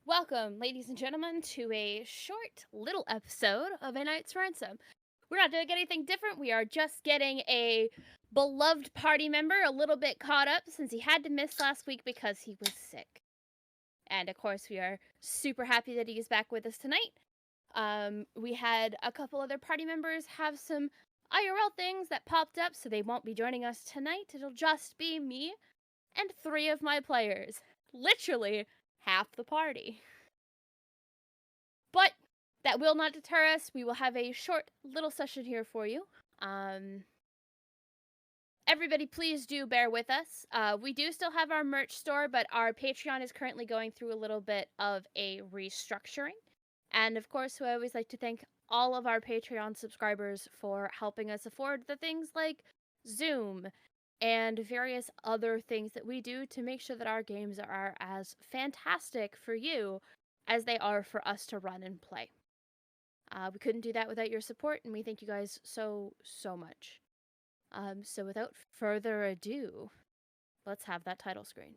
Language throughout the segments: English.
Welcome, ladies and gentlemen, to a short little episode of A Knight's Ransom. We're not doing anything different. We are just getting a beloved party member a little bit caught up since he had to miss last week because he was sick. And of course, we are super happy that he is back with us tonight. We had a couple other party members have some IRL things that popped up, so they won't be joining us tonight. It'll just be me and 3 of my players. Literally half the party. But that will not deter us. We will have a short little session here for you. Everybody, please do bear with us. We do still have our merch store, but our Patreon is currently going through a little bit of a restructuring. And of course, we always like to thank all of our Patreon subscribers for helping us afford the things like Zoom and various other things that we do to make sure that our games are as fantastic for you as they are for us to run and play. We couldn't do that without your support, and we thank you guys so much. So without further ado, let's have that title screen.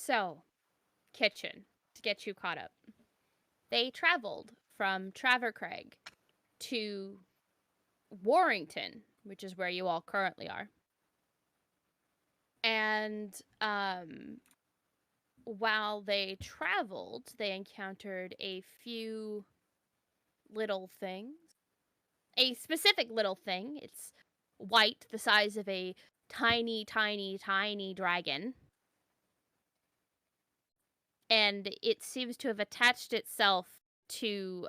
So, Kitchen, to get you caught up. They traveled from Travercraig to Warrington, which is where you all currently are. And while they traveled, they encountered a few little things. A specific little thing. It's white, the size of a tiny dragon. And it seems to have attached itself to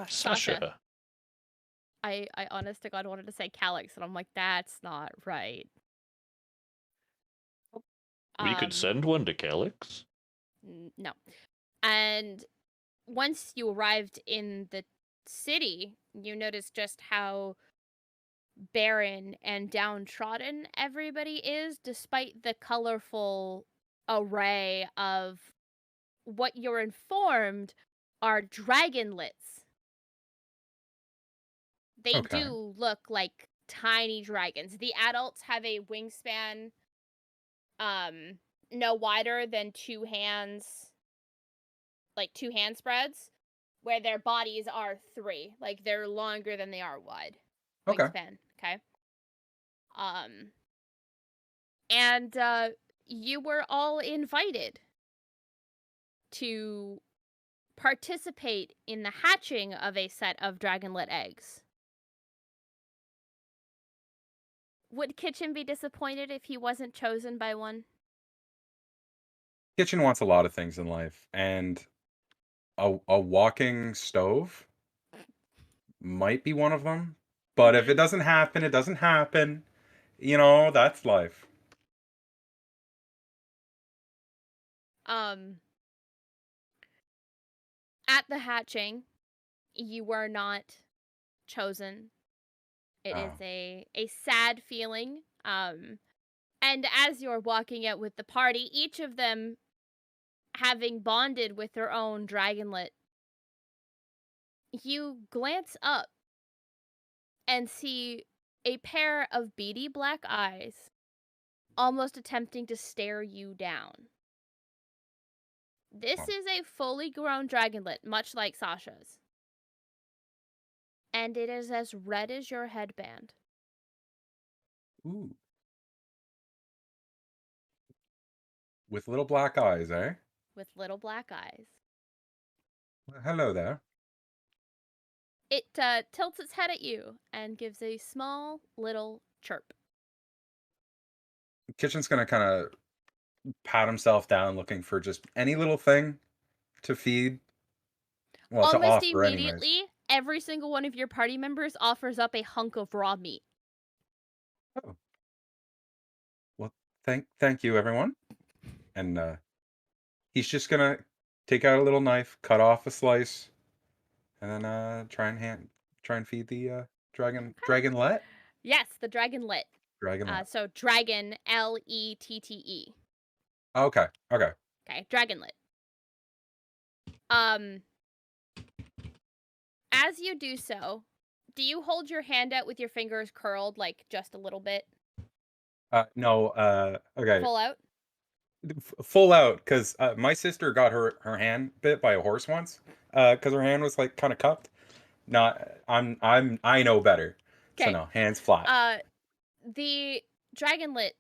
Sasha. I honest to God wanted to say Calyx, and I'm like, that's not right. We could send one to Calyx. No. And once you arrived in the city, you noticed just how barren and downtrodden everybody is, despite the colorful array of what you're informed are dragonlets. They do look like tiny dragons. The adults have a wingspan no wider than 2 hands, like 2 hand spreads, where their bodies are 3. Like, they're longer than they are wide. Wingspan, okay? And you were all invited to participate in the hatching of a set of dragonlet eggs. Would Kitchen be disappointed if he wasn't chosen by one? Kitchen wants a lot of things in life, and a walking stove might be one of them. But if it doesn't happen, it doesn't happen. that's life. Um, at the hatching, you were not chosen. It is Oh, a sad feeling. And as you're walking out with the party, each of them having bonded with their own dragonlet, you glance up and see a pair of beady black eyes almost attempting to stare you down. This oh. is a fully grown dragonlet, much like Sasha's. And it is as red as your headband. Ooh. With little black eyes, eh? With little black eyes. Well, hello there. It tilts its head at you and gives a small little chirp. Kitchen's gonna kind of pat himself down, looking for just any little thing to feed. Well, to Almost offer, anyways. immediately, every single one of your party members offers up a hunk of raw meat. Oh, well, thank you, everyone. And he's just gonna take out a little knife, cut off a slice, and then try and feed the dragonlet. Yes, the dragonlet. Dragonlet. So dragon, Lette. Okay, okay. Okay, dragonlet. As you do so, do you hold your hand out with your fingers curled, like just a little bit? No. Okay. Full out? Full out, because my sister got her hand bit by a horse once, because her hand was like kind of cupped. Not, I know better. So Okay. no, hands flat. The dragonlet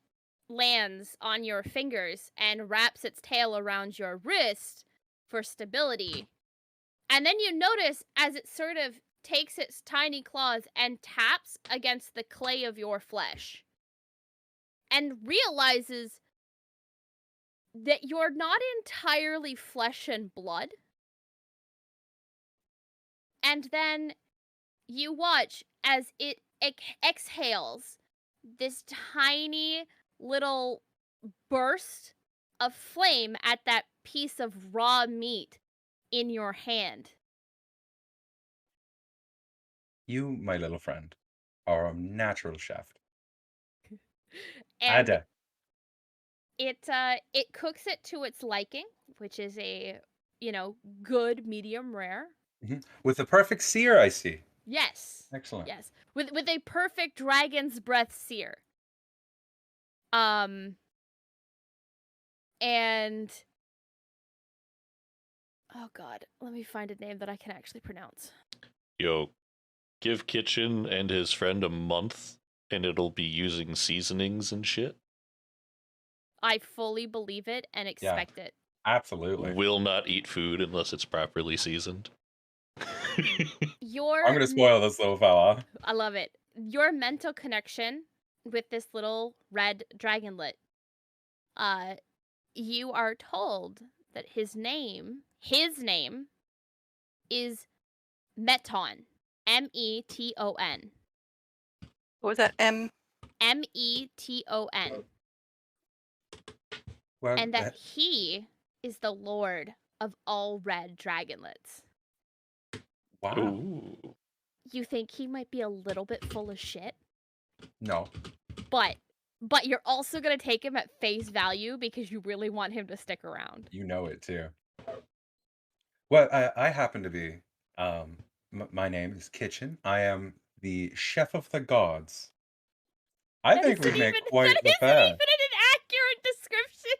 lands on your fingers and wraps its tail around your wrist for stability. And then you notice as it sort of takes its tiny claws and taps against the clay of your flesh and realizes that you're not entirely flesh and blood. And then you watch as it exhales this tiny little burst of flame at that piece of raw meat in your hand. You, my little friend, are a natural chef. And Ada. it cooks it to its liking, which is a, good medium rare. With the perfect sear, I see. Yes. Excellent. Yes. With a perfect dragon's breath sear. And oh god, let me find a name that I can actually pronounce. Yo, give Kitchen and his friend a month, and it'll be using seasonings and shit. I fully believe it and expect it. Absolutely. Will not eat food unless it's properly seasoned. I'm gonna spoil this little fella. I love it. Your mental connection with this little red dragonlet. You are told that his name is Meton. Meton. What was that? Meton. Well, And that he is the lord of all red dragonlets. wow. Ooh. You think he might be a little bit full of shit? No. But you're also going to take him at face value because you really want him to stick around. You know it too. Well, I happen to be. My name is Kitchen. I am the chef of the gods. I think we make quite the That isn't pair. even an accurate description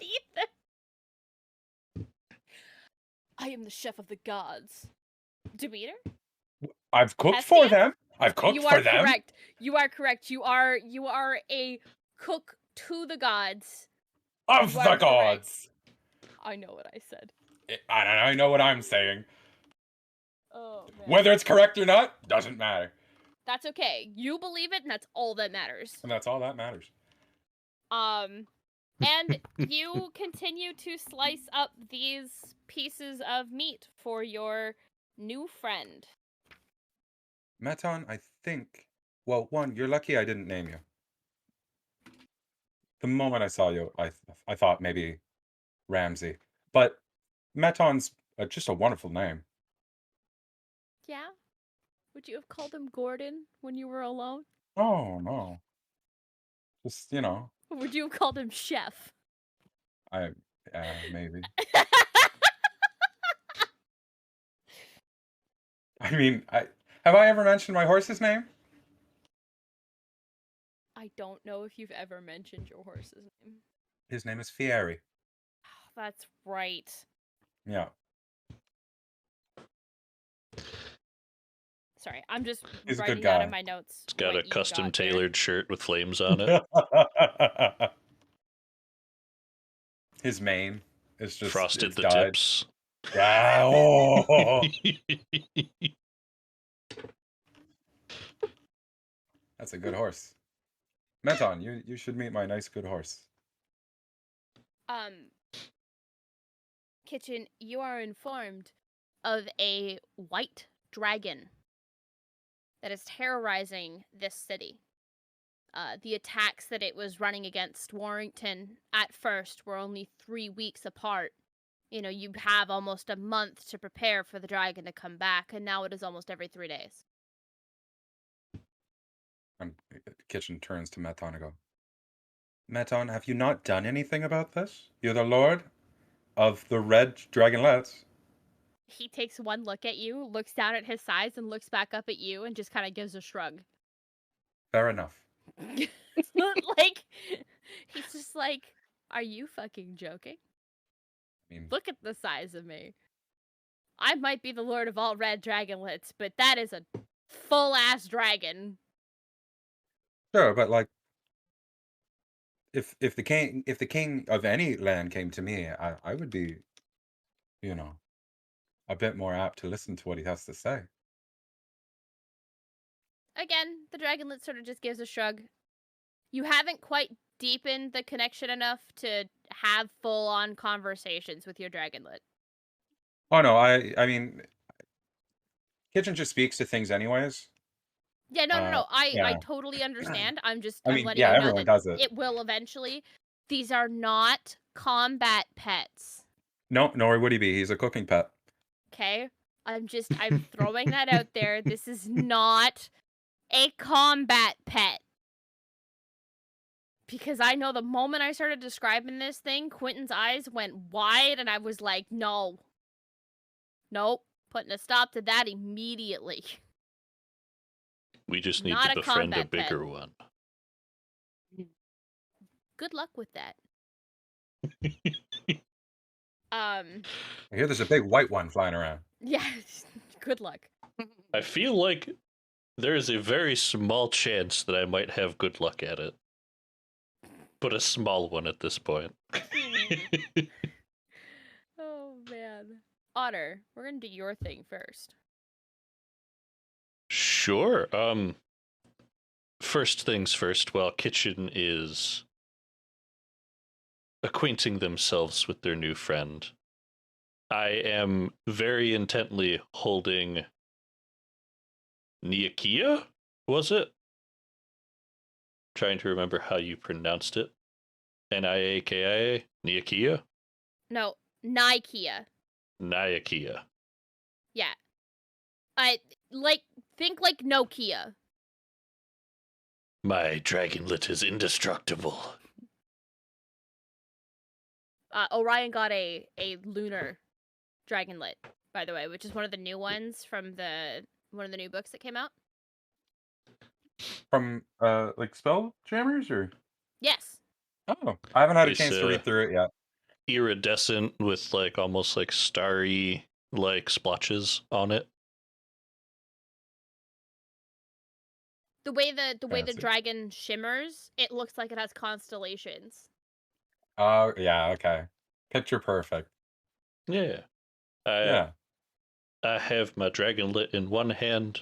either. I am the chef of the gods. Demeter? I've cooked Hestia? for them. I've cooked for them. Correct. You are correct. You are a cook to the gods. Of the gods. I know what I said. I know what I'm saying. Oh man. Whether it's correct or not, doesn't matter. That's okay. You believe it, and that's all that matters. And that's all that matters. And you continue to slice up these pieces of meat for your new friend. Meton, I think. Well, one, you're lucky I didn't name you. The moment I saw you, I thought maybe Ramsey, but Meton's just a wonderful name. Yeah? Would you have called him Gordon when you were alone? Oh no, just Or would you have called him Chef? I maybe. I mean, have I ever mentioned my horse's name? I don't know if you've ever mentioned your horse's name. His name is Fieri. That's right. Yeah, Sorry, I'm just he's a good writing down in guy. my notes. It's got a what you custom got there. tailored shirt with flames on it. His mane is just Frosted it's the dyed. tips. Yeah. Oh, that's a good horse. Meton, you should meet my nice good horse. Kitchen, you are informed of a white dragon that is terrorizing this city. The attacks that it was running against Warrington at first were only 3 weeks apart. You have almost a month to prepare for the dragon to come back, and now it is almost every 3 days. Kitchen turns to Meton and go, Meton, have you not done anything about this? You're the lord of the red dragonlets. He takes one look at you, looks down at his size, and looks back up at you, and just kind of gives a shrug. Fair enough. Like, he's just like, are you fucking joking? I mean, Look at the size of me. I might be the lord of all red dragonlets, but that is a full-ass dragon. sure, but like, if the king of any land came to me, I would be, a bit more apt to listen to what he has to say. Again, the dragonlet sort of just gives a shrug. You haven't quite deepened the connection enough to have full-on conversations with your dragonlet. Oh no, I mean, Kitchen just speaks to things anyways. Yeah, no. I Yeah. totally understand. I'm I mean, letting yeah, you know everyone that does it. it will eventually. These are not combat pets. No, nor would he be. He's a cooking pet. Okay? I'm throwing that out there. This is not a combat pet. Because I know the moment I started describing this thing, Quentin's eyes went wide and I was like, no. Nope. Putting a stop to that immediately. We just need Not to a befriend a combat pet. bigger one. Good luck with that. I hear there's a big white one flying around. Yeah, good luck. I feel like there is a very small chance that I might have good luck at it. But a small one at this point. Oh, man. Otter, we're gonna do your thing first. Sure. First things first, while Kitchen is acquainting themselves with their new friend, I am very intently holding Niakia, was it? Trying to remember how you pronounced it. Niakia? Niakia? No, Nikia. Niakia. Yeah. Think like Nokia. My dragonlet is indestructible. Orion got a lunar dragonlet, by the way, which is one of the new ones from one of the new books that came out. From like spell jammers or? Yes. Oh, I haven't had a It's, chance to read through it yet. Iridescent with like almost like starry like splotches on it. The way the Fancy. dragon shimmers, it looks like it has constellations. Oh, yeah, okay. Picture perfect. Yeah. Yeah. I have my dragonlet in one hand,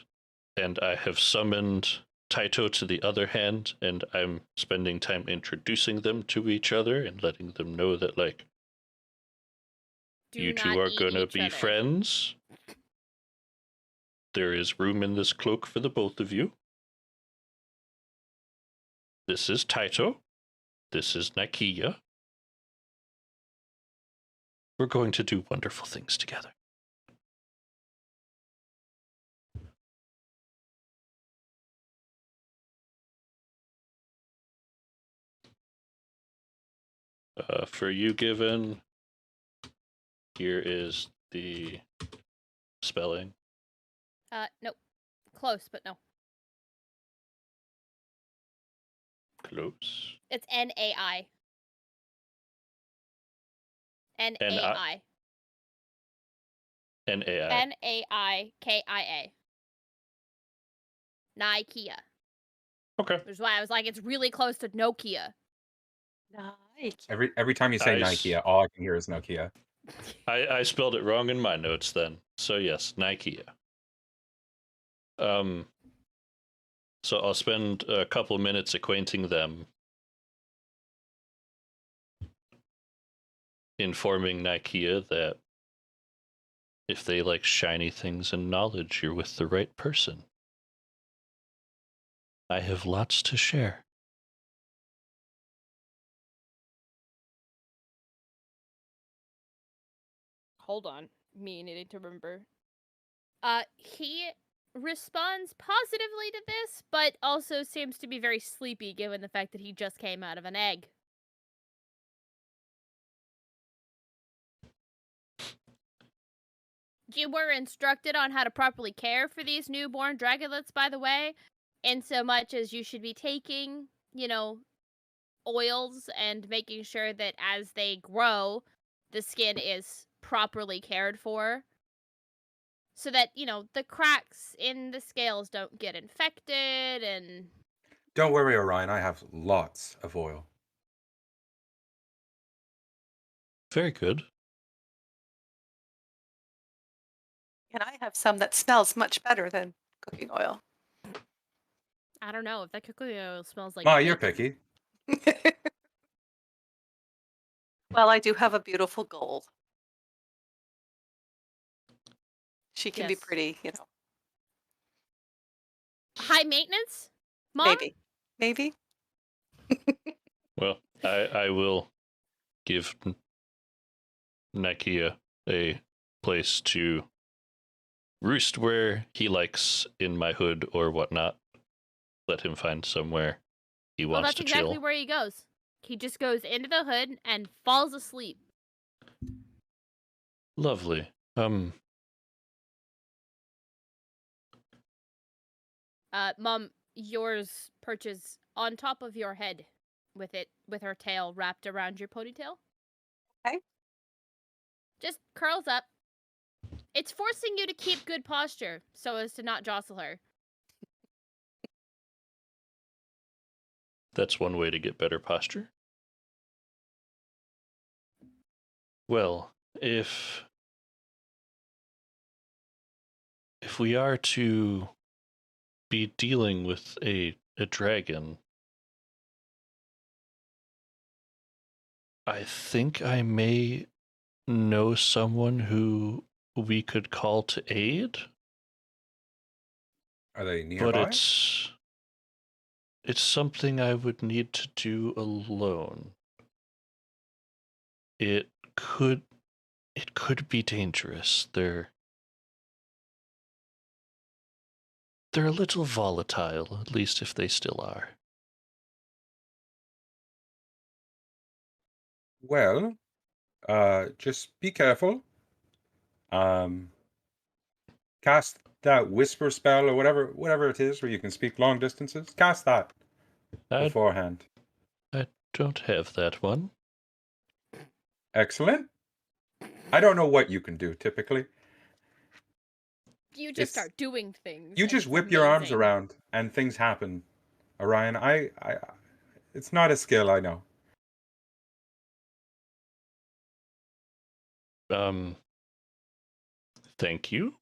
and I have summoned Taito to the other hand, and I'm spending time introducing them to each other and letting them know that, like, you two are gonna be friends. There is room in this cloak for the both of you. This is Taito. This is Nakia. We're going to do wonderful things together. For you, Given, here is the spelling. Nope. Close, but no. Close. It's N-A-I. N-A-I. N-A-I. N-A-I-K-I-A. Nikia. Okay. Which is why I was like, it's really close to Nokia. Nice. Every time you say Nokia, all I can hear is Nokia. I spelled it wrong in my notes then. So yes, Nikia. So I'll spend a couple minutes acquainting them, informing Nikia that if they like shiny things and knowledge, you're with the right person. I have lots to share. Hold on. Me needing to remember. He responds positively to this, but also seems to be very sleepy given the fact that he just came out of an egg. You were instructed on how to properly care for these newborn dragonlets, by the way, in so much as you should be taking, oils and making sure that as they grow, the skin is properly cared for. So that, the cracks in the scales don't get infected and... Don't worry, Orion. I have lots of oil. Very good. And I have some that smells much better than cooking oil. I don't know if that cooking oil smells like... Ma, you're picky. Well, I do have a beautiful gold. She can be Yes. pretty, High maintenance? Mom? Maybe. Well, I will give Nakia a place to roost where he likes in my hood or whatnot. Let him find somewhere he wants that's to exactly chill. where he goes. He just goes into the hood and falls asleep. Lovely. Mom, yours perches on top of your head with her tail wrapped around your ponytail. Okay. Just curls up. It's forcing you to keep good posture so as to not jostle her. That's one way to get better posture. Well, if we are to be dealing with a dragon, I think I may know someone who we could call to aid. Are they nearby? But it's something I would need to do alone. It could be dangerous. They're a little volatile, at least if they still are. Well, just be careful. Cast that whisper spell or whatever it is where you can speak long distances. Cast that beforehand. I don't have that one. Excellent. I don't know what you can do typically. You just start doing things. You just whip your arms around and things happen. Orion, it's not a skill, I know. Thank you.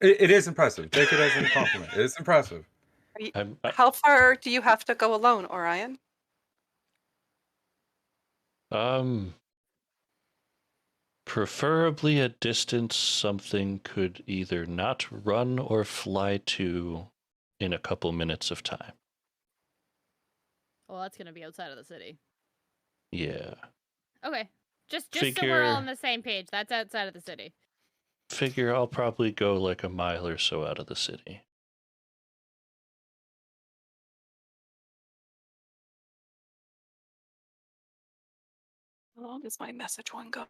It is impressive. Take it as a compliment. It is impressive. How far do you have to go alone, Orion? Preferably a distance something could either not run or fly to in a couple minutes of time. Well, that's gonna be outside of the city. Yeah. Okay. Just so we're all on the same page. That's outside of the city. Figure I'll probably go like a mile or so out of the city. How long does my message one go?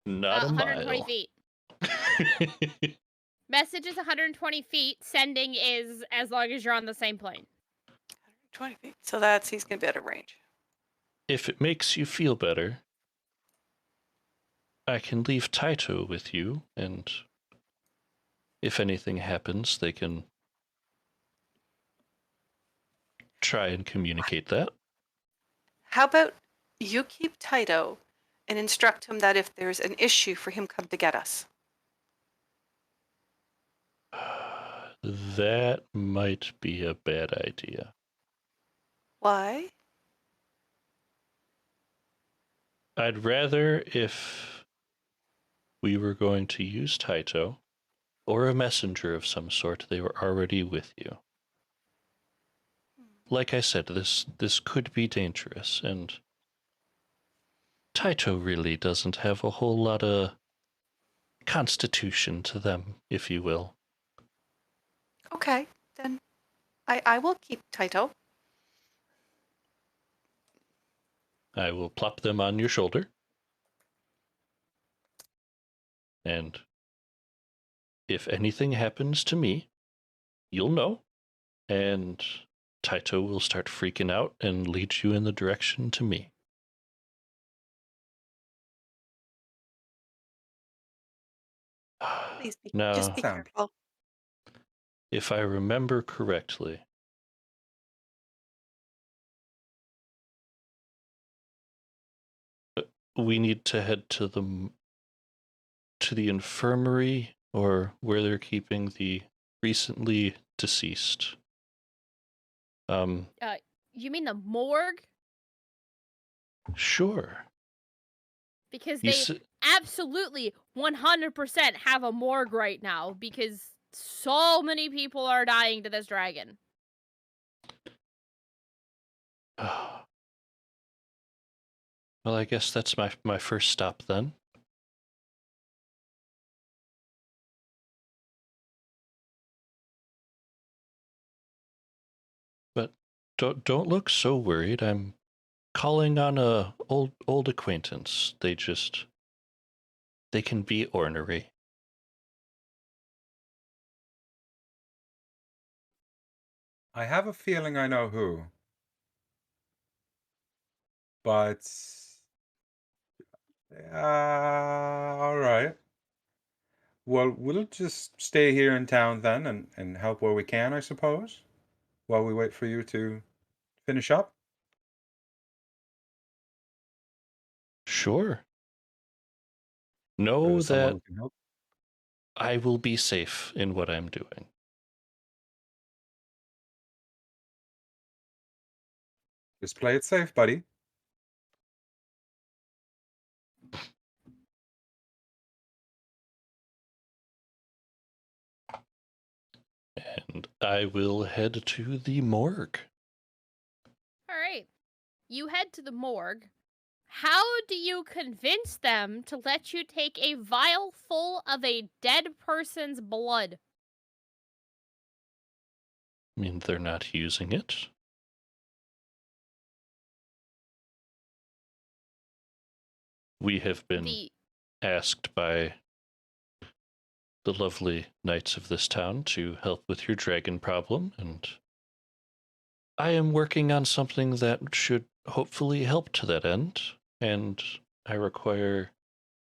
Not a 120 mile. feet. Message is 120 feet. Sending is as long as you're on the same plane. 120 feet. So he's going to be out of range. If it makes you feel better, I can leave Taito with you, and if anything happens, they can try and communicate that. How about you keep Taito and instruct him that if there's an issue for him come to get us? That might be a bad idea. Why? I'd rather if we were going to use Taito or a messenger of some sort, they were already with you. Like I said, this could be dangerous, and Taito really doesn't have a whole lot of constitution to them, if you will. Okay, then I will keep Taito. I will plop them on your shoulder. And if anything happens to me, you'll know. And Taito will start freaking out and lead you in the direction to me. Please Now, just be careful. if I remember correctly, we need to head to the infirmary, or where they're keeping the recently deceased. You mean the morgue? Sure. Because they absolutely 100% have a morgue right now because so many people are dying to this dragon. Well, I guess that's my first stop then. But don't look so worried. I'm calling on a old acquaintance. They can be ornery. I have a feeling I know who. But all right. Well, we'll just stay here in town then and help where we can, I suppose, while we wait for you to finish up. Sure. Know There's someone that who can help. I will be safe in what I'm doing. Just play it safe, buddy. And I will head to the morgue. All right. You head to the morgue. How do you convince them to let you take a vial full of a dead person's blood? I mean, they're not using it. We have been asked by the lovely knights of this town to help with your dragon problem, and I am working on something that should hopefully help to that end, and I require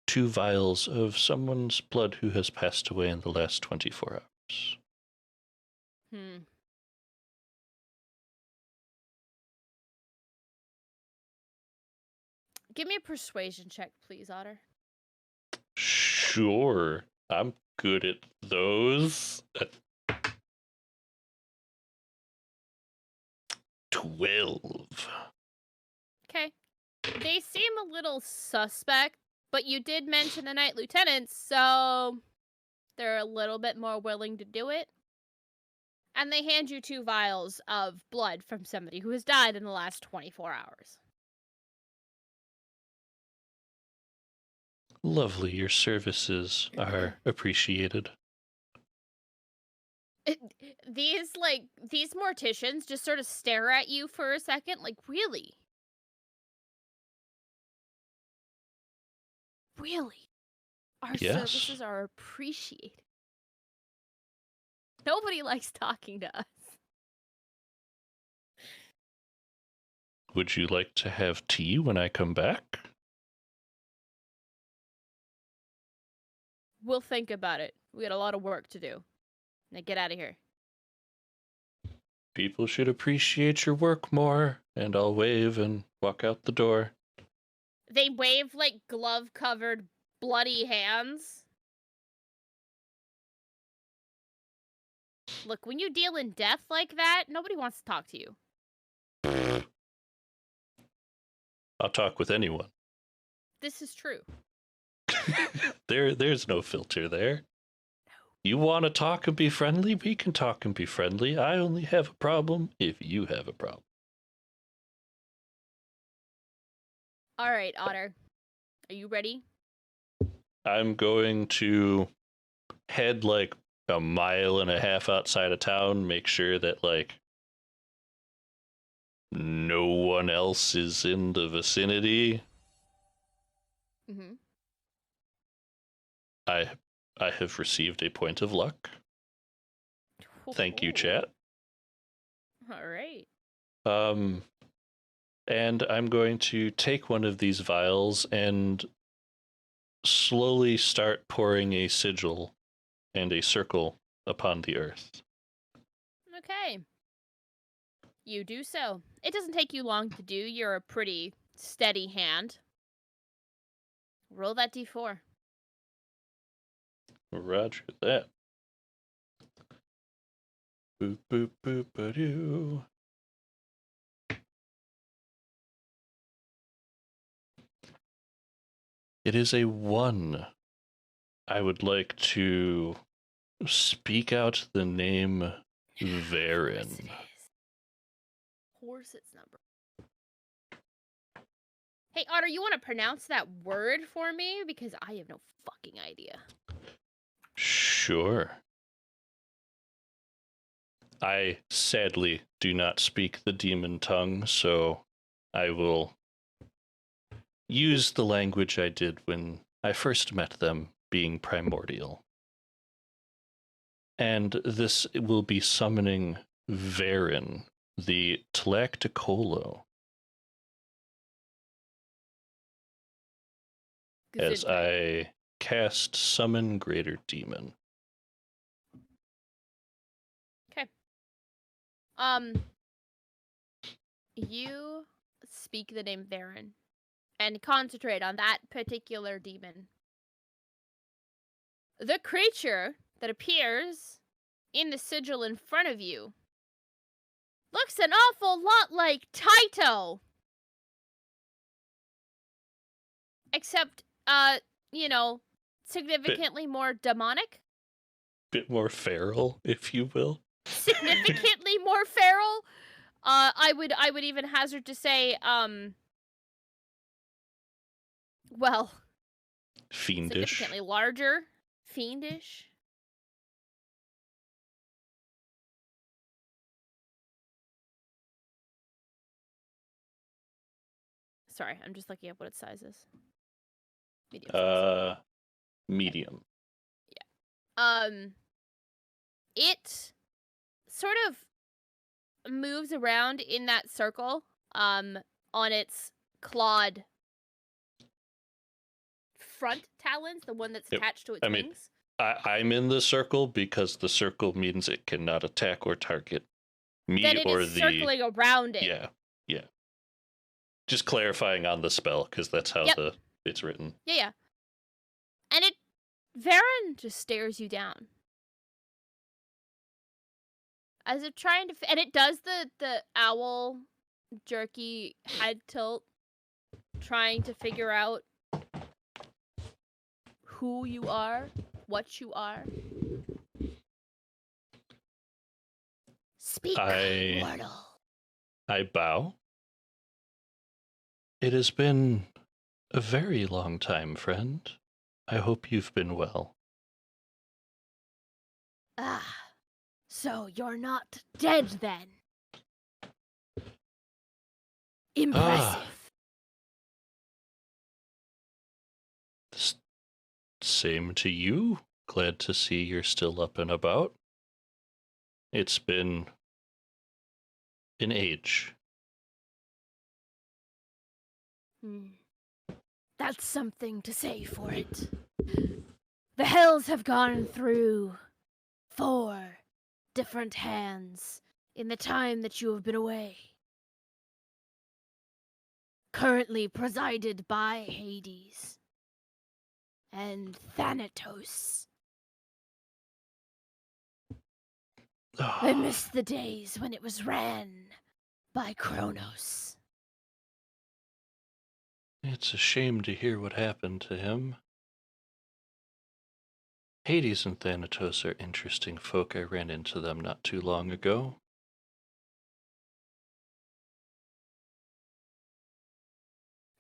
2 vials of someone's blood who has passed away in the last 24 hours. Give me a persuasion check, please, Otter. Sure. I'm good at those. 12. Okay. They seem a little suspect, but you did mention the Knight Lieutenants, so they're a little bit more willing to do it. And they hand you 2 vials of blood from somebody who has died in the last 24 hours. Lovely. Your services are appreciated. These morticians just sort of stare at you for a second, like, really? Really? Our Yes. services are appreciated. Nobody likes talking to us. Would you like to have tea when I come back? We'll think about it. We got a lot of work to do. Now get out of here. People should appreciate your work more, and I'll wave and walk out the door. They wave like glove-covered, bloody hands. Look, when you deal in death like that, nobody wants to talk to you. I'll talk with anyone. This is true. There's no filter there. You want to talk and be friendly? We can talk and be friendly. I only have a problem if you have a problem. All right, Otter. Are you ready? I'm going to head like a mile and a half outside of town, make sure that like no one else is in the vicinity. Mm-hmm. I have received a point of luck. Thank you, chat. All right. And I'm going to take one of these vials and slowly start pouring a sigil and a circle upon the earth. Okay. You do so. It doesn't take you long to do. You're a pretty steady hand. Roll that d4. Roger that. Boop, boop, boop, ba-doo. It is a 1. I would like to speak out the name Varen. Of course it's number. Hey, Otter, you want to pronounce that word for me? Because I have no fucking idea. Sure. I sadly do not speak the demon tongue, so I will use the language I did when I first met them, being primordial. And this will be summoning Varen, the Tlacticolo, as I cast Summon Greater Demon. Okay. You speak the name Varen and concentrate on that particular demon. The creature that appears in the sigil in front of you looks an awful lot like Taito. Except, significantly more demonic. Bit more feral, if you will. Significantly more feral. I would even hazard to say, fiendish. Significantly larger, fiendish. Sorry, I'm just looking up what its size is. Medium size. Medium. Yeah. It sort of moves around in that circle, on its clawed front talons, the one that's attached to its wings. I'm in the circle because the circle means it cannot attack or target me then it or is circling around it. Yeah. Just clarifying on the spell, because that's how it's written. Yeah. And Varen just stares you down. As if trying to, and it does the owl jerky head tilt, trying to figure out who you are, what you are. Speak, mortal. I bow. It has been a very long time, friend. I hope you've been well. Ah, so you're not dead then? Impressive. Same to you. Glad to see you're still up and about. It's been an age. That's something to say for it. The hells have gone through 4 different hands in the time that you have been away. Currently presided by Hades and Thanatos. I miss the days when it was ran by Kronos. It's a shame to hear what happened to him. Hades and Thanatos are interesting folk. I ran into them not too long ago.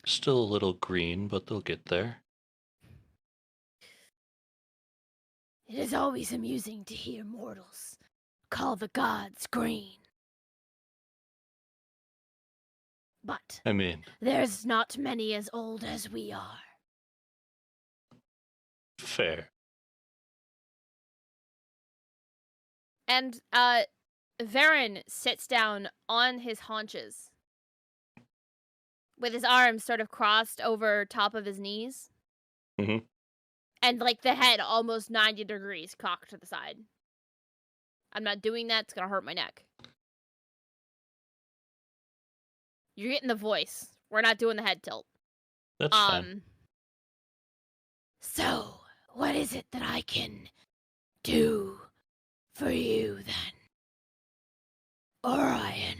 Still a little green, but they'll get there. It is always amusing to hear mortals call the gods green. But I mean, there's not many as old as we are. fair. And Varen sits down on his haunches with his arms sort of crossed over top of his knees. Mm-hmm. And like the head almost 90 degrees cocked to the side. I'm not doing that, it's gonna hurt my neck. You're getting the voice. We're not doing the head tilt. That's fine. So, what is it that I can do for you then, Orion?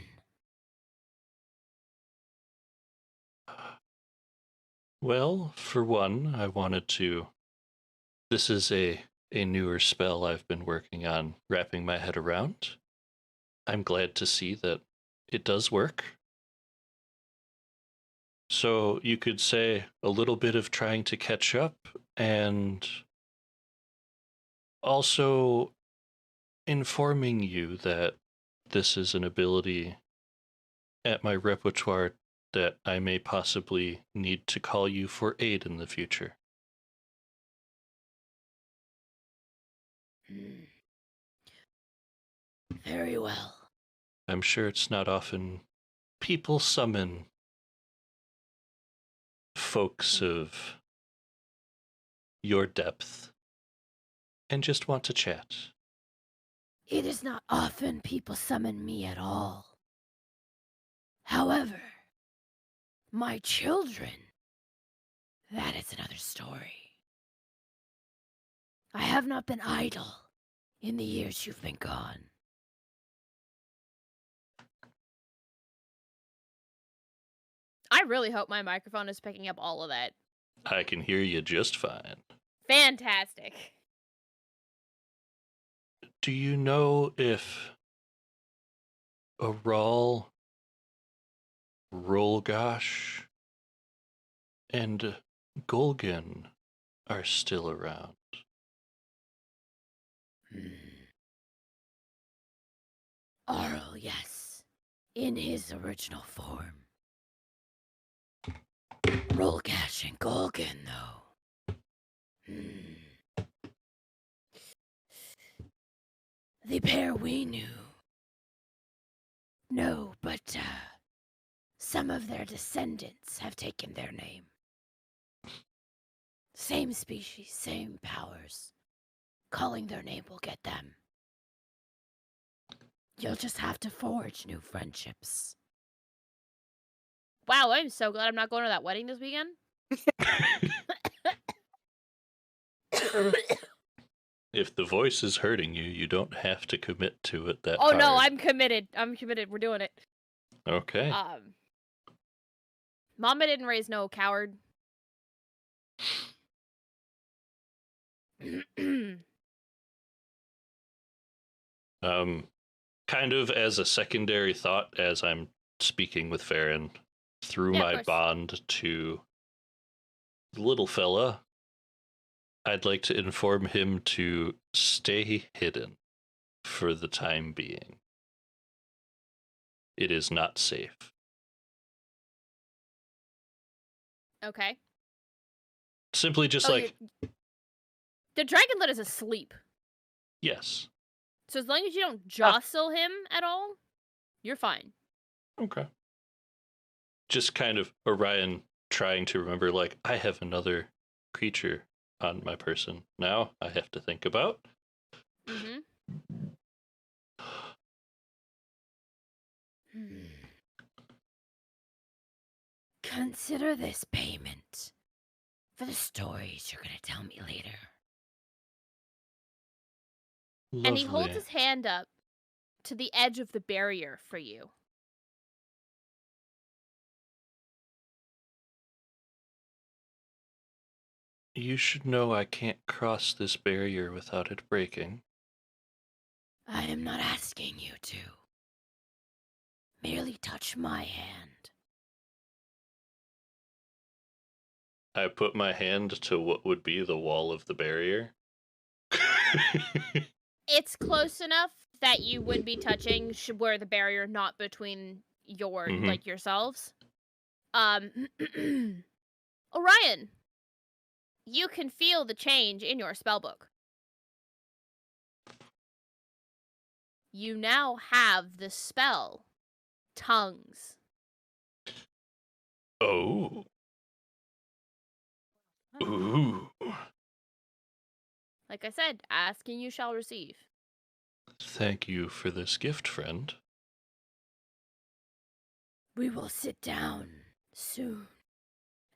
Well, for one, I wanted to... This is a newer spell I've been working on wrapping my head around. I'm glad to see that it does work. So you could say a little bit of trying to catch up, and also informing you that this is an ability at my repertoire that I may possibly need to call you for aid in the future. Very well. I'm sure it's not often people summon folks of your depth and just want to chat. It is not often people summon me at all. However, my children, that is another story. I have not been idle in the years you've been gone. I really hope my microphone is picking up all of that. I can hear you just fine. Fantastic. Do you know if Aral, Rolgosh, and Golgan are still around? Arl, yes. In his original form. Rolgash and Golgan, though. The pair we knew. No, but some of their descendants have taken their name. Same species, same powers. Calling their name will get them. You'll just have to forge new friendships. Wow, I'm so glad I'm not going to that wedding this weekend. If the voice is hurting you, you don't have to commit to it that Oh hard. no, I'm committed. We're doing it. Okay. Mama didn't raise no coward. kind of as a secondary thought as I'm speaking with Farron, through Yeah, of my course. bond to the little fella, I'd like to inform him to stay hidden for the time being. It is not safe. Okay. Simply just Oh, like, the dragonlet is asleep. yes. So as long as you don't jostle him at all, you're fine. Okay. Just kind of Orion trying to remember, like, I have another creature on my person now I have to think about. Mm-hmm. Consider this payment for the stories you're gonna tell me later. Lovely. And he holds his hand up to the edge of the barrier for you. You should know I can't cross this barrier without it breaking. I am not asking you to. Merely touch my hand. I put my hand to what would be the wall of the barrier. It's close enough that you would be touching where the barrier, not between your like yourselves. Orion, you can feel the change in your spellbook. You now have the spell Tongues. Oh. Ooh. Like I said, ask and you shall receive. Thank you for this gift, friend. We will sit down soon,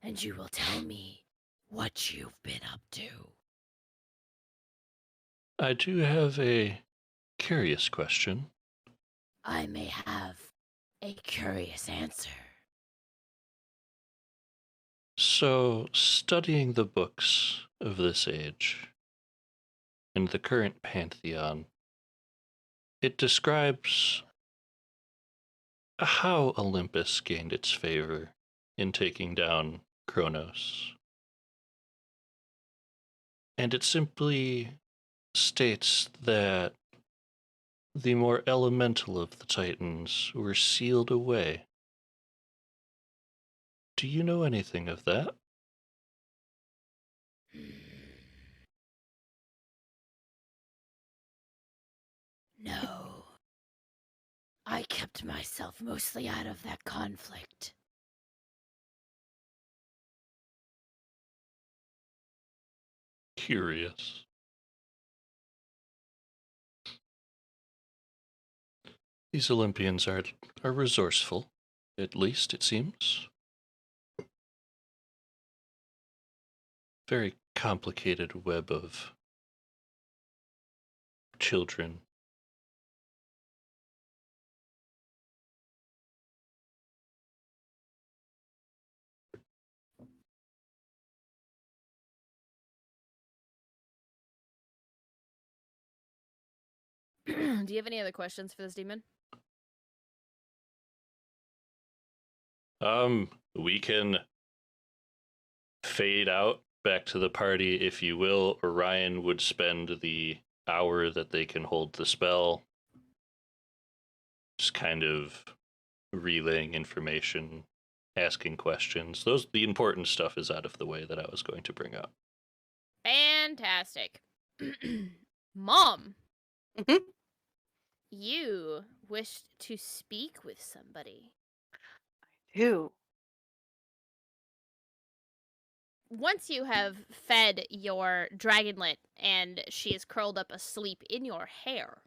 and you will tell me what you've been up to. I do have a curious question. I may have a curious answer. So, studying the books of this age and the current pantheon, it describes how Olympus gained its favor in taking down Kronos. And it simply states that the more elemental of the Titans were sealed away. Do you know anything of that? No. I kept myself mostly out of that conflict. Curious. These Olympians are resourceful, at least it seems. Very complicated web of children. Do you have any other questions for this demon? We can fade out back to the party, if you will. Orion would spend the hour that they can hold the spell just kind of relaying information, asking questions. The important stuff is out of the way that I was going to bring up. Fantastic. Mom, Mhm. you wished to speak with somebody. Do. Once you have fed your dragonlet and she is curled up asleep in your hair,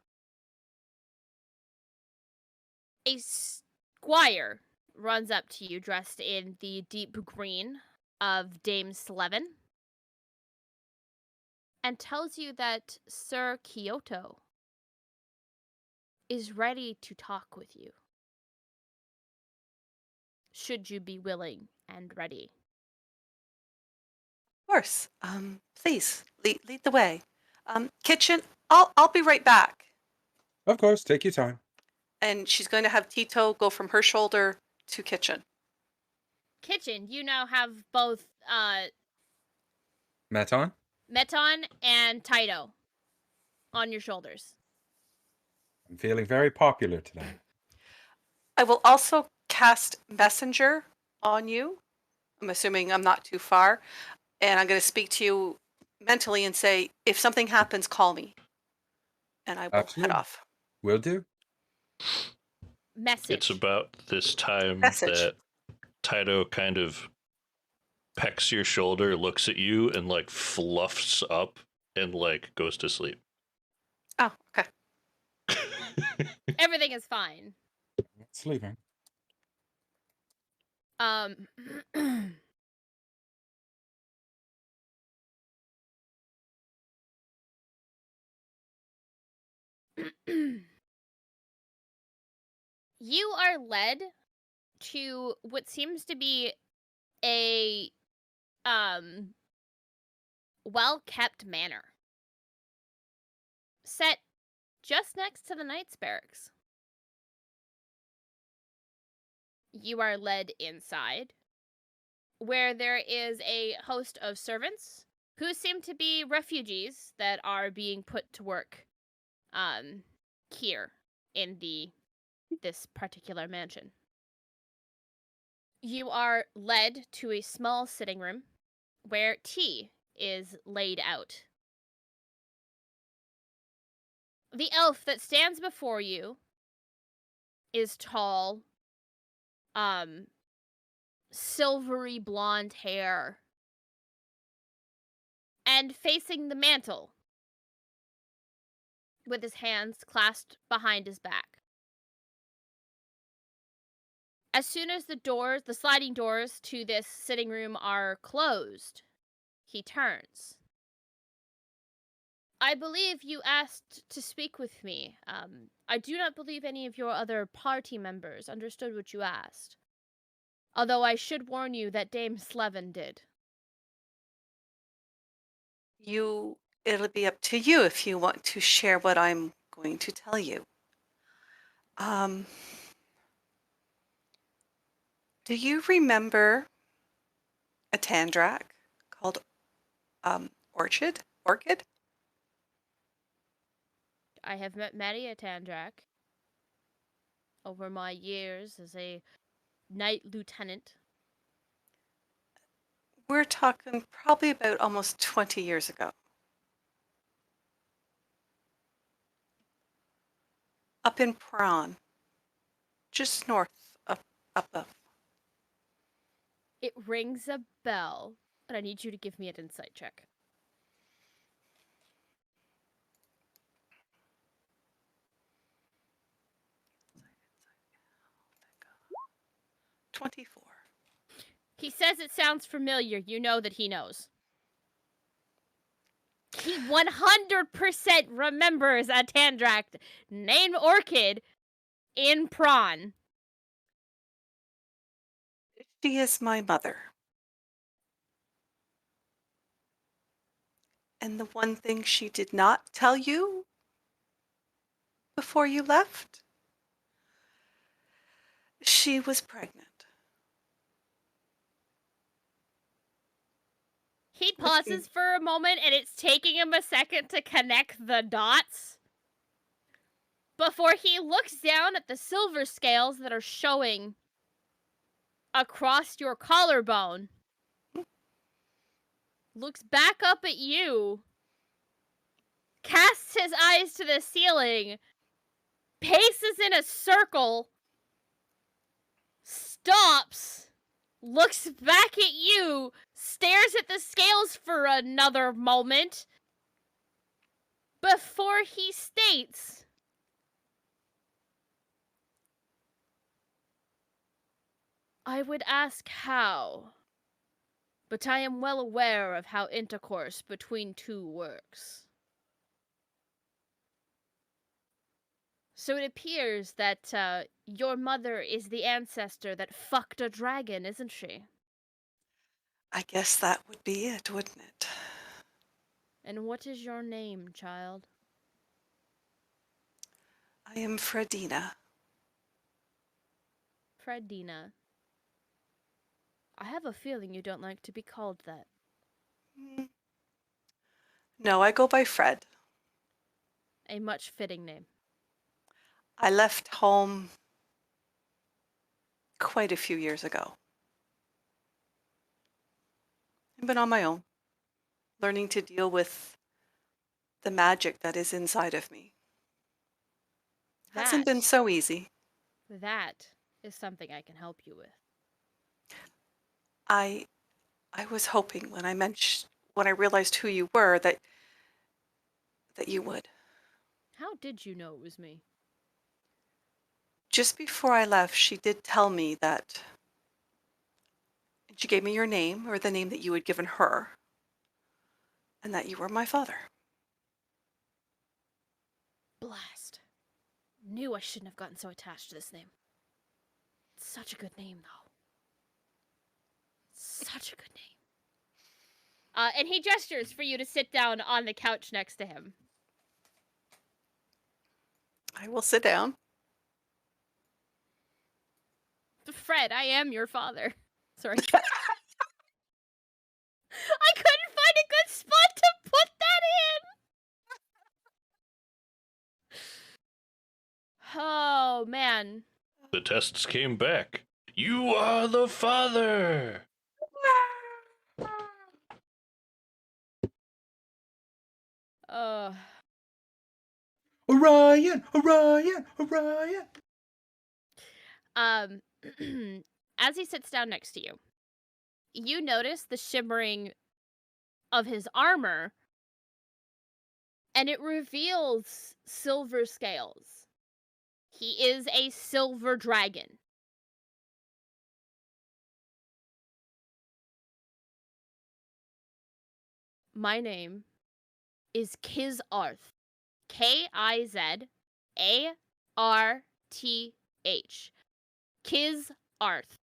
a squire runs up to you dressed in the deep green of Dame Slevin and tells you that Sir Kyoto is ready to talk with you. Should you be willing and ready. Of course. Please lead the way. Kitchen. I'll be right back. Of course, take your time. and she's going to have Tito go from her shoulder to kitchen. Kitchen, you now have both Meton? Meton and Taito on your shoulders. I'm feeling very popular today. I will also cast Messenger on you. I'm assuming I'm not too far. And I'm going to speak to you mentally and say, if something happens, call me. And I will head Absolutely. off. Will do. Message. It's about this time Message. that Taito kind of pecks your shoulder, looks at you, and like fluffs up and like goes to sleep. Oh, okay. Everything is fine. Sleeping. You are led to what seems to be a well-kept manor set just next to the Knights Barracks. You are led inside, where there is a host of servants who seem to be refugees that are being put to work here in this particular mansion. You are led to a small sitting room where tea is laid out. The elf that stands before you is tall, silvery blonde hair, and facing the mantel with his hands clasped behind his back. As soon as the sliding doors to this sitting room are closed, he turns. I believe you asked to speak with me. I do not believe any of your other party members understood what you asked. Although I should warn you that Dame Slevin did. It'll be up to you if you want to share what I'm going to tell you. Do you remember a Tandrak called Orchid? I have met many a Tandrak over my years as a knight lieutenant. We're talking probably about almost 20 years ago. Up in Prawn, just north up of. It rings a bell, but I need you to give me an insight check. $24. He says it sounds familiar. You know that he knows. He 100% remembers a Tandrak named Orchid in Prawn. She is my mother. And the one thing she did not tell you before you left, she was pregnant. He pauses for a moment, and it's taking him a second to connect the dots before he looks down at the silver scales that are showing across your collarbone, looks back up at you, casts his eyes to the ceiling, paces in a circle, stops, looks back at you, stares at the scales for another moment before he states, I would ask how, but I am well aware of how intercourse between two works. So it appears that your mother is the ancestor that fucked a dragon, isn't she? I guess that would be it, wouldn't it? And what is your name, child? I am Fredina. Fredina. I have a feeling you don't like to be called that. Mm. No, I go by Fred. A much fitting name. I left home quite a few years ago. I've been on my own, learning to deal with the magic that is inside of me. Hasn't been so easy. That is something I can help you with. I was hoping when when I realized who you were that you would. How did you know it was me? Just before I left, she did tell me that, and she gave me your name, or the name that you had given her, and that you were my father. Blast. Knew I shouldn't have gotten so attached to this name. It's such a good name, though. Such a good name. And he gestures for you to sit down on the couch next to him. I will sit down. Fred, I am your father. Sorry. I couldn't find a good spot to put that in. Oh, man. The tests came back. You are the father. Orion, Orion, Orion. As he sits down next to you, you notice the shimmering of his armor, and it reveals silver scales. He is a silver dragon. My name is Kizarth. Kizarth. Kizarth.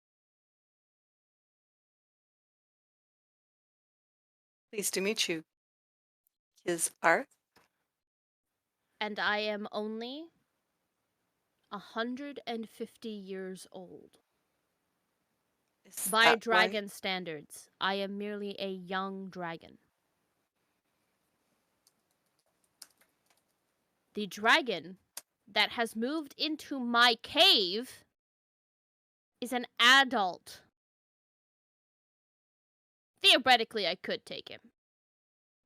Pleased to meet you. Kizarth. And I am only 150 years old. Is By that dragon standards, I am merely a young dragon. The dragon that has moved into my cave is an adult. Theoretically, I could take him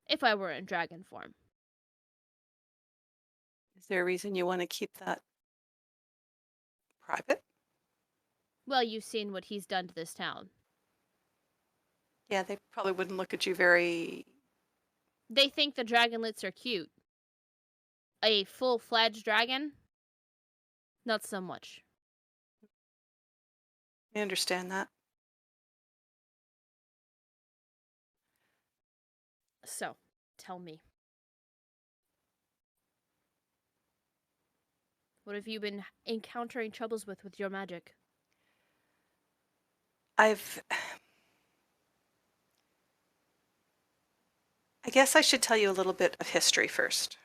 if I were in dragon form. Is there a reason you want to keep that private? Well, you've seen what he's done to this town. Yeah, they probably wouldn't look at you very... They think the dragonlets are cute. A full-fledged dragon? Not so much. I understand that. So, tell me. What have you been encountering troubles with your magic? I guess I should tell you a little bit of history first.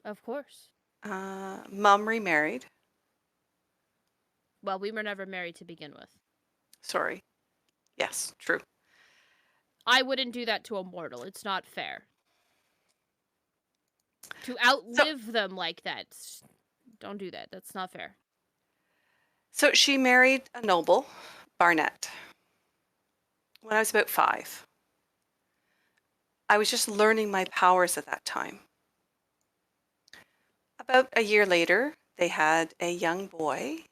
Of course. Mom remarried. Well, we were never married to begin with. Sorry. Yes, true. I wouldn't do that to a mortal. It's not fair. To outlive them like that. Don't do that. That's not fair. So she married a noble, Barnett, when I was about 5. I was just learning my powers at that time. About a year later, they had a young boy,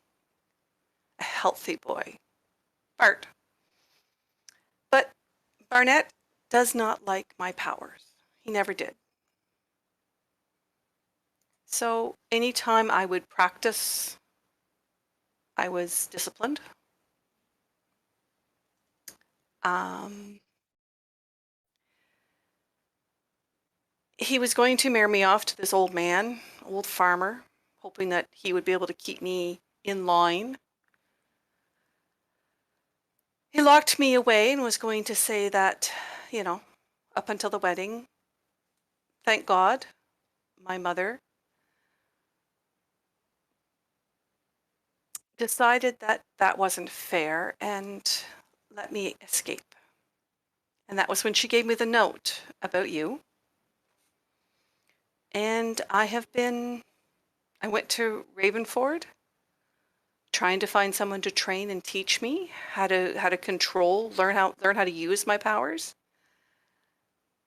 a healthy boy, Bart. But Barnett does not like my powers. He never did. So anytime I would practice, I was disciplined. He was going to marry me off to this old man, old farmer, hoping that he would be able to keep me in line. He locked me away and was going to say that, up until the wedding, thank God, my mother decided that that wasn't fair and let me escape. And that was when she gave me the note about you. And I went to Ravenford trying to find someone to train and teach me how to control, learn how to use my powers,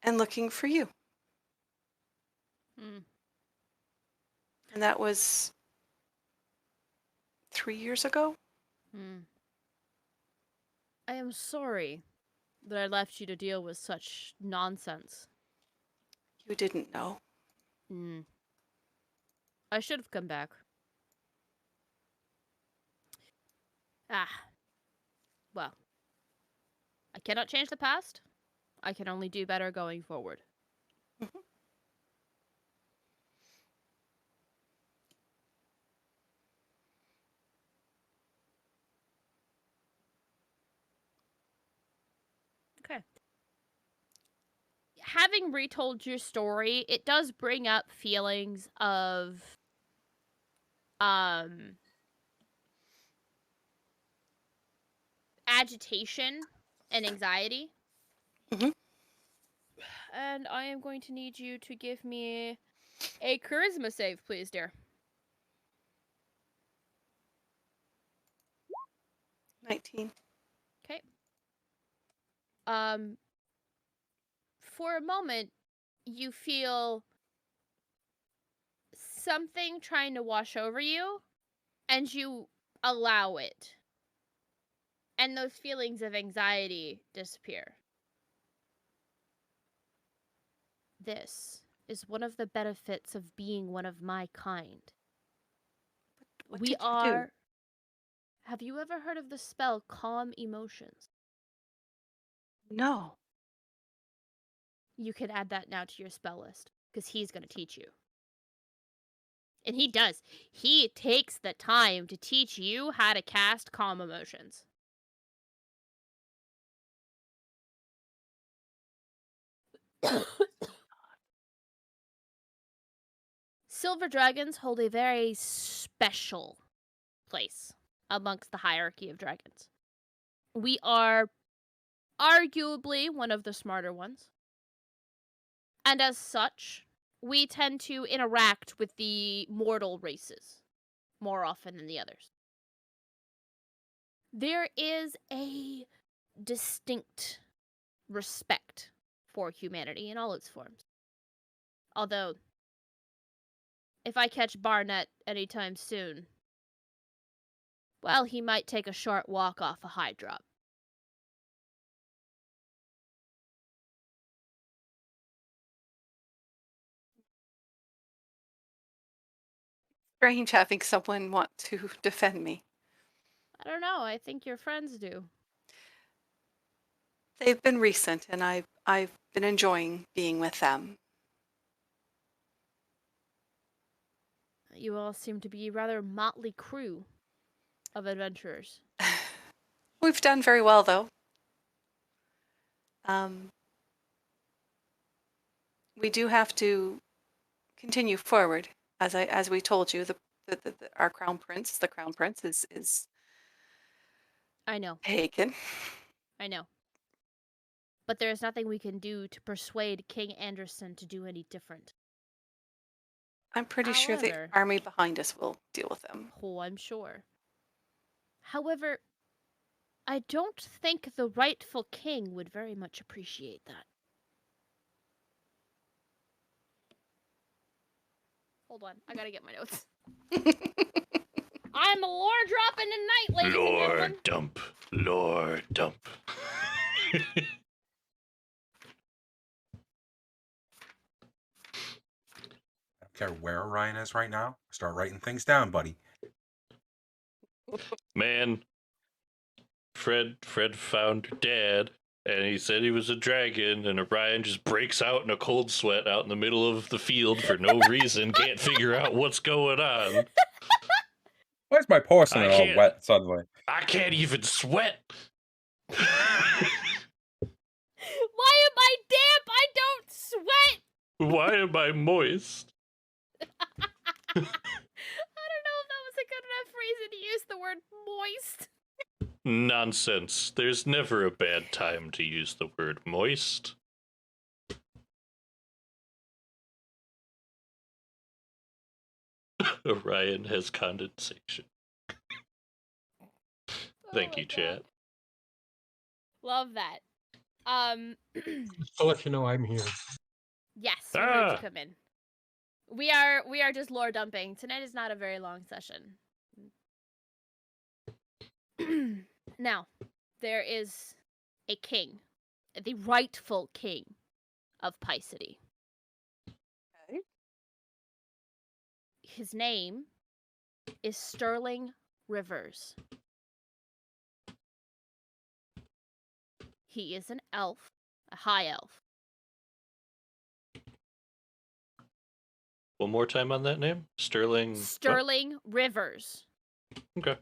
and looking for you. Hmm. And that was 3 years ago. Hmm. I am sorry that I left you to deal with such nonsense. You didn't know. Hmm. I should have come back. Ah. Well. I cannot change the past. I can only do better going forward. Mhm. Okay. Having retold your story, it does bring up feelings of agitation and anxiety. Mhm. And I am going to need you to give me a charisma save, please, dear. 19. Okay. For a moment, you feel something trying to wash over you, and you allow it. And those feelings of anxiety disappear. This is one of the benefits of being one of my kind. What We did you are. do? Have you ever heard of the spell Calm Emotions? No. You can add that now to your spell list, because he's going to teach you. And he does. He takes the time to teach you how to cast Calm Emotions. Silver dragons hold a very special place amongst the hierarchy of dragons. We are arguably one of the smarter ones. And as such, we tend to interact with the mortal races more often than the others. There is a distinct respect for humanity in all its forms. Although, if I catch Barnett anytime soon, well, he might take a short walk off a high drop. Strange having someone want to defend me. I don't know, I think your friends do. They've been recent, and I've been enjoying being with them. You all seem to be a rather motley crew of adventurers. We've done very well, though. Um, we do have to continue forward, as we told you. Our crown prince, the crown prince, is I know, taken. I know. But there is nothing we can do to persuade King Anderson to do any different. I'm pretty sure the However- army behind us will deal with them. Oh, I'm sure. However, I don't think the rightful king would very much appreciate that. Hold on, I gotta get my notes. I'm a lore dropping tonight, ladies and Lore gentlemen. dump. Lore dump. I don't care where Orion is right now. Start writing things down, buddy. Man, Fred found your dad, and he said he was a dragon, and Orion just breaks out in a cold sweat out in the middle of the field for no reason, can't figure out what's going on. Why is my porcelain I all can't- wet suddenly? I can't even sweat. Why am I damp? I don't sweat! Why am I moist? I don't know if that was a good enough reason to use the word moist. Nonsense. There's never a bad time to use the word moist. Orion has condensation. Thank you, chat. Love that. Just to let you know I'm here. Yes, we heard you come in. We are just lore dumping. Tonight is not a very long session. Now, there is a king, the rightful king of Picity. Okay. His name is Sterling Rivers. He is an elf, a high elf. One more time on that name? Sterling. Sterling Rivers. Okay.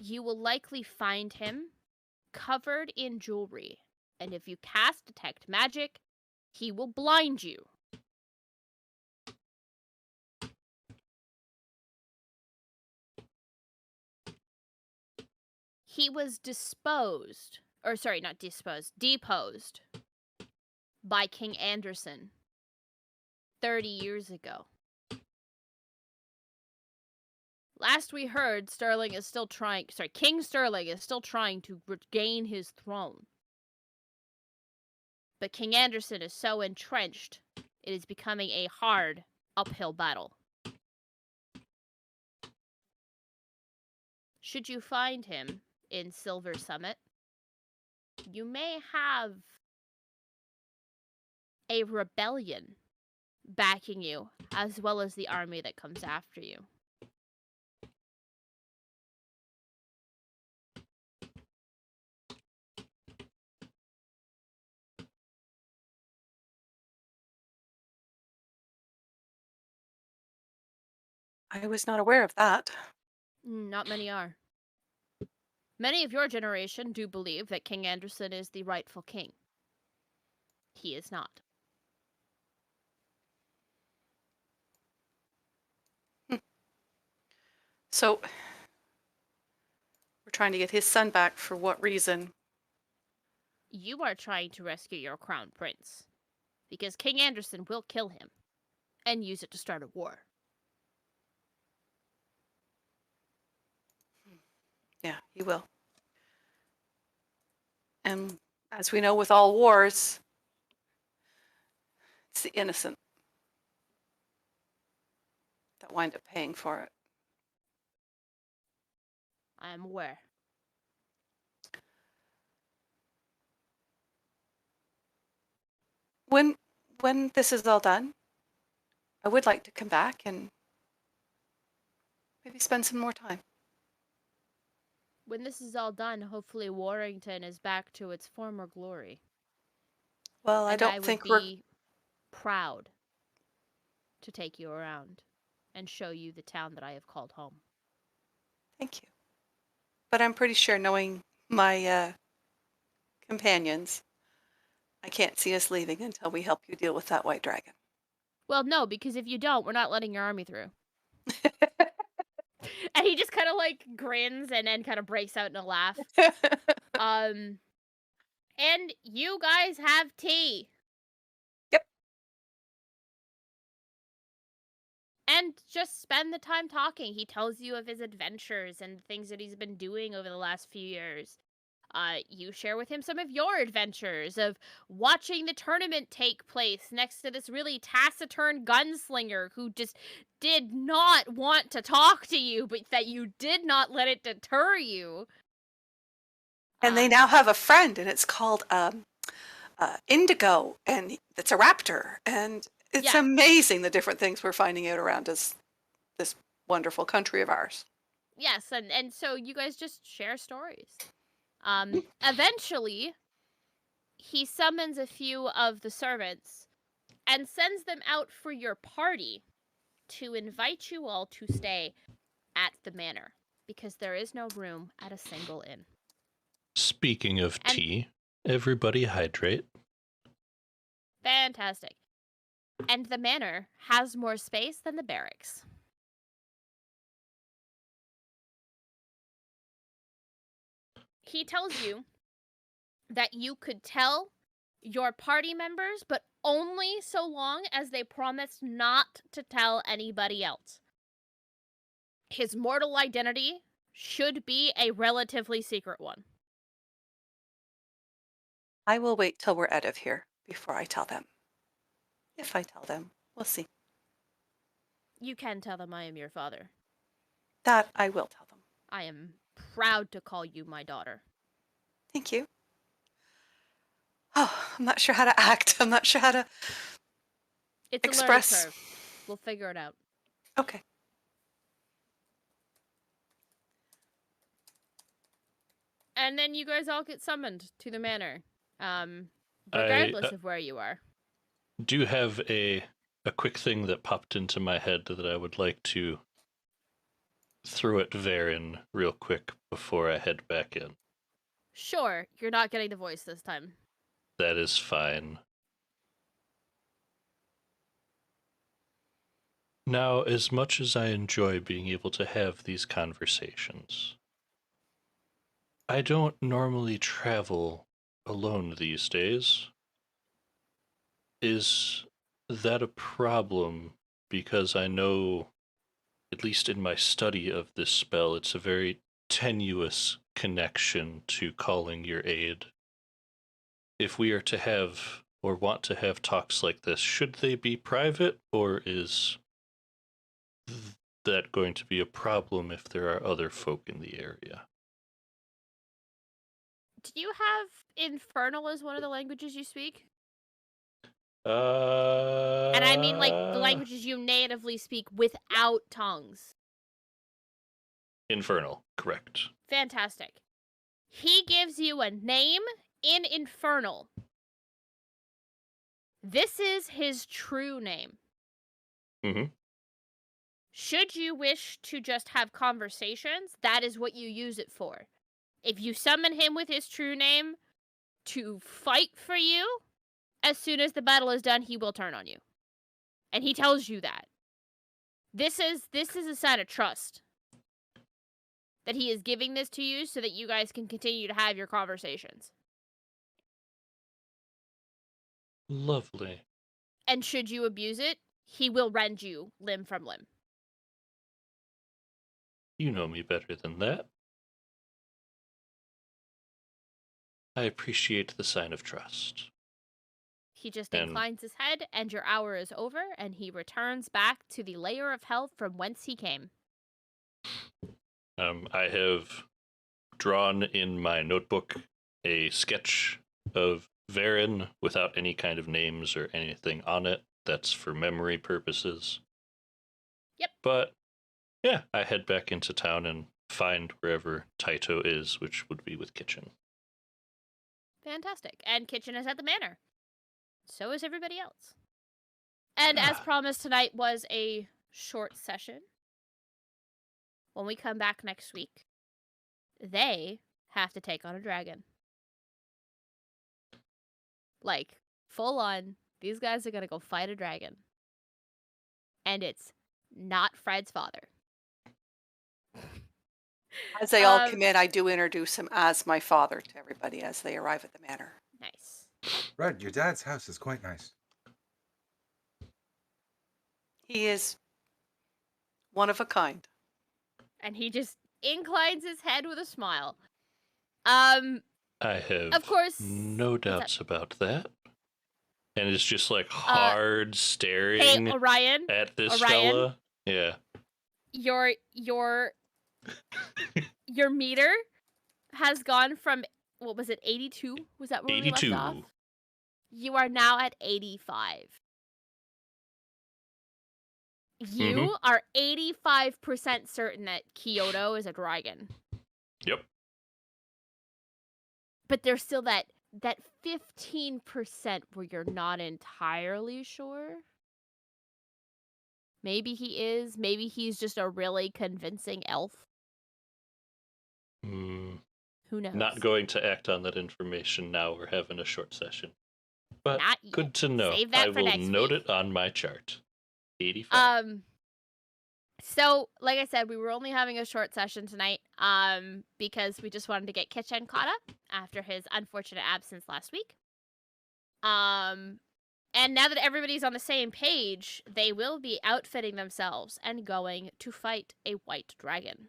You will likely find him covered in jewelry, and if you cast Detect Magic, he will blind you. He was deposed by King Anderson 30 years ago. Last we heard, King Sterling is still trying to regain his throne. But King Anderson is so entrenched, it is becoming a hard uphill battle. Should you find him in Silver Summit, you may have a rebellion backing you, as well as the army that comes after you. I was not aware of that. Not many are. Many of your generation do believe that King Anderson is the rightful king. He is not. So, we're trying to get his son back for what reason? You are trying to rescue your crown prince, because King Anderson will kill him and use it to start a war. Yeah, he will. And as we know with all wars, it's the innocent that wind up paying for it. I am aware. When this is all done, I would like to come back and maybe spend some more time. When this is all done, hopefully Warrington is back to its former glory. Well, I And don't I would think be proud to take you around and show you the town that I have called home. Thank you. But I'm pretty sure, knowing my companions, I can't see us leaving until we help you deal with that white dragon. Well, no, because if you don't, we're not letting your army through. And he just kind of like grins and then kind of breaks out in a laugh. And you guys have tea. Yep. And just spend the time talking. He tells you of his adventures and things that he's been doing over the last few years. You share with him some of your adventures of watching the tournament take place next to this really taciturn gunslinger who just did not want to talk to you, but that you did not let it deter you. And they now have a friend, and it's called Indigo, and it's a raptor. And it's amazing the different things we're finding out around us, this wonderful country of ours. Yes, and so you guys just share stories. Eventually, he summons a few of the servants and sends them out for your party to invite you all to stay at the manor, because there is no room at a single inn. Speaking of tea, everybody hydrate. Fantastic. And the manor has more space than the barracks. he tells you that you could tell your party members, but only so long as they promise not to tell anybody else. His mortal identity should be a relatively secret one. I will wait till we're out of here before I tell them. If I tell them, we'll see. You can tell them I am your father. That I will tell them. I am proud to call you my daughter. Thank you. Oh, I'm not sure how to act. I'm not sure how to It's express. a learning curve. We'll figure it out. Okay. And then you guys all get summoned to the manor, regardless of where you are. Do have a quick thing that popped into my head that I would like to throw at Varen real quick before I head back in. Sure, you're not getting the voice this time. That is fine. Now, as much as I enjoy being able to have these conversations, I don't normally travel alone these days. Is that a problem? Because I know, at least in my study of this spell, it's a very tenuous connection to calling your aid. If we are to have or want to have talks like this, should they be private, or is that going to be a problem if there are other folk in the area? Do you have Infernal as one of the languages you speak? And I mean, like, the languages you natively speak without tongues. Infernal, correct. Fantastic. He gives you a name in Infernal. This is his true name. Mm-hmm. Should you wish to just have conversations, that is what you use it for. If you summon him with his true name to fight for you, as soon as the battle is done, he will turn on you. And he tells you that. This is a sign of trust. That he is giving this to you so that you guys can continue to have your conversations. Lovely. And should you abuse it, he will rend you limb from limb. You know me better than that. I appreciate the sign of trust. He just inclines his head, and your hour is over, and he returns back to the layer of hell from whence he came. I have drawn in my notebook a sketch of Varen without any kind of names or anything on it. That's for memory purposes. Yep. But, yeah, I head back into town and find wherever Taito is, which would be with Kitchen. Fantastic. And Kitchen is at the manor. So is everybody else. And as promised, tonight was a short session. When we come back next week, they have to take on a dragon. Like, full on, these guys are going to go fight a dragon. And it's not Fred's father. As they all come in, I do introduce him as my father to everybody as they arrive at the manor. Nice. Red, your dad's house is quite nice. He is one of a kind. And he just inclines his head with a smile. I have of course, no doubts about that. And it's just like hard staring hey, Orion, at this Orion, fella. Yeah. Your meter has gone from, what was it, 82? Was that where 82. we left off? You are now at 85. You are 85% certain that Kyoto is a dragon. Yep. But there's still that 15% where you're not entirely sure. Maybe he is. Maybe he's just a really convincing elf. Who knows? Not going to act on that information now. We're having a short session. But good to know. Save that I for will next note week. it on my chart. 85. So, like I said, we were only having a short session tonight, because we just wanted to get Kitchen caught up after his unfortunate absence last week. And now that everybody's on the same page, they will be outfitting themselves and going to fight a white dragon.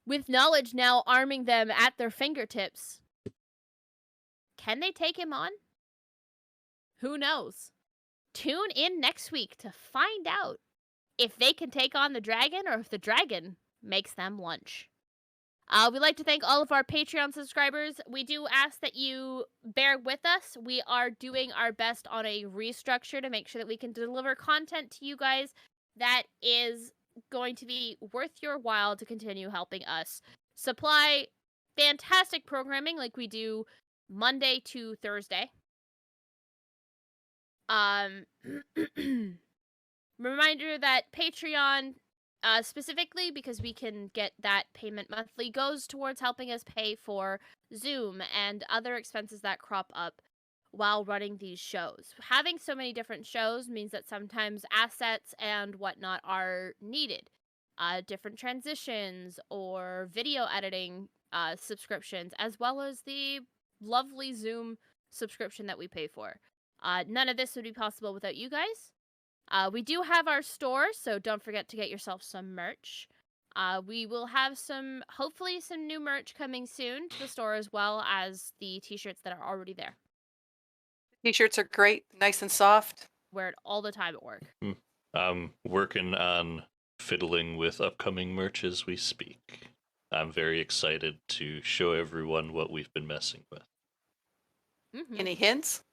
With knowledge now arming them at their fingertips, can they take him on? Who knows? Tune in next week to find out if they can take on the dragon or if the dragon makes them lunch. We'd like to thank all of our Patreon subscribers. We do ask that you bear with us. We are doing our best on a restructure to make sure that we can deliver content to you guys that is going to be worth your while to continue helping us supply fantastic programming like we do Monday to Thursday. Reminder that Patreon, specifically because we can get that payment monthly, goes towards helping us pay for Zoom and other expenses that crop up while running these shows. Having so many different shows means that sometimes assets and whatnot are needed. Different transitions or video editing subscriptions, as well as the lovely Zoom subscription that we pay for. None of this would be possible without you guys. We do have our store, so don't forget to get yourself some merch. We will have hopefully some new merch coming soon to the store, as well as the t-shirts that are already there. T-shirts are great, nice and soft. Wear it all the time at work. I'm working on fiddling with upcoming merch as we speak. I'm very excited to show everyone what we've been messing with. Mm-hmm. Any hints?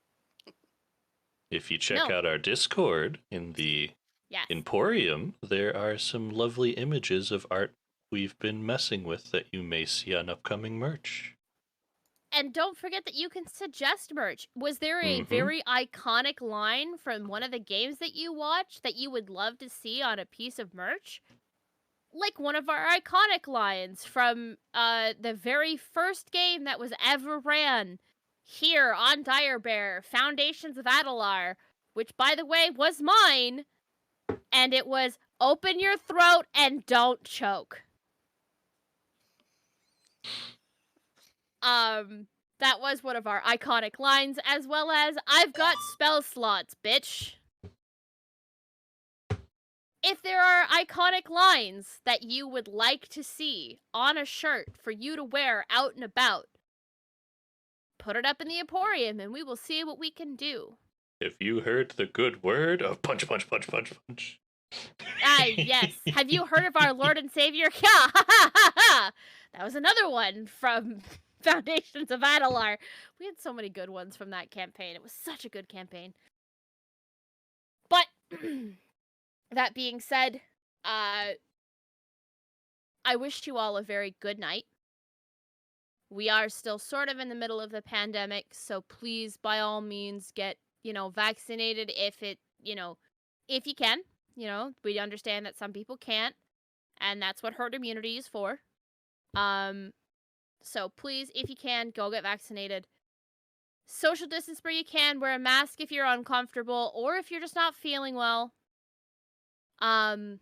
If you check out our Discord in the Emporium, there are some lovely images of art we've been messing with that you may see on upcoming merch. And don't forget that you can suggest merch. Was there a very iconic line from one of the games that you watched that you would love to see on a piece of merch? Like one of our iconic lines from the very first game that was ever ran here on Dire Bear, Foundations of Adalar, which, by the way, was mine, and it was, "Open your throat and don't choke." That was one of our iconic lines, as well as, "I've got spell slots, bitch." If there are iconic lines that you would like to see on a shirt for you to wear out and about, put it up in the Emporium and we will see what we can do. If you heard the good word of punch, punch, punch, punch, punch. Yes. Have you heard of our Lord and Savior? That was another one from Foundations of Adalar. We had so many good ones from that campaign. It was such a good campaign. But that being said, I wish you all a very good night. We are still sort of in the middle of the pandemic, so please, by all means, get, vaccinated if you can. We understand that some people can't, and that's what herd immunity is for. So please, if you can, go get vaccinated. Social distance where you can, wear a mask if you're uncomfortable, or if you're just not feeling well. And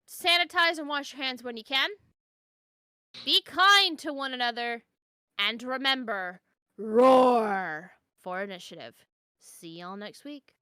sanitize and wash your hands when you can. Be kind to one another. And remember, roar for initiative. See y'all next week.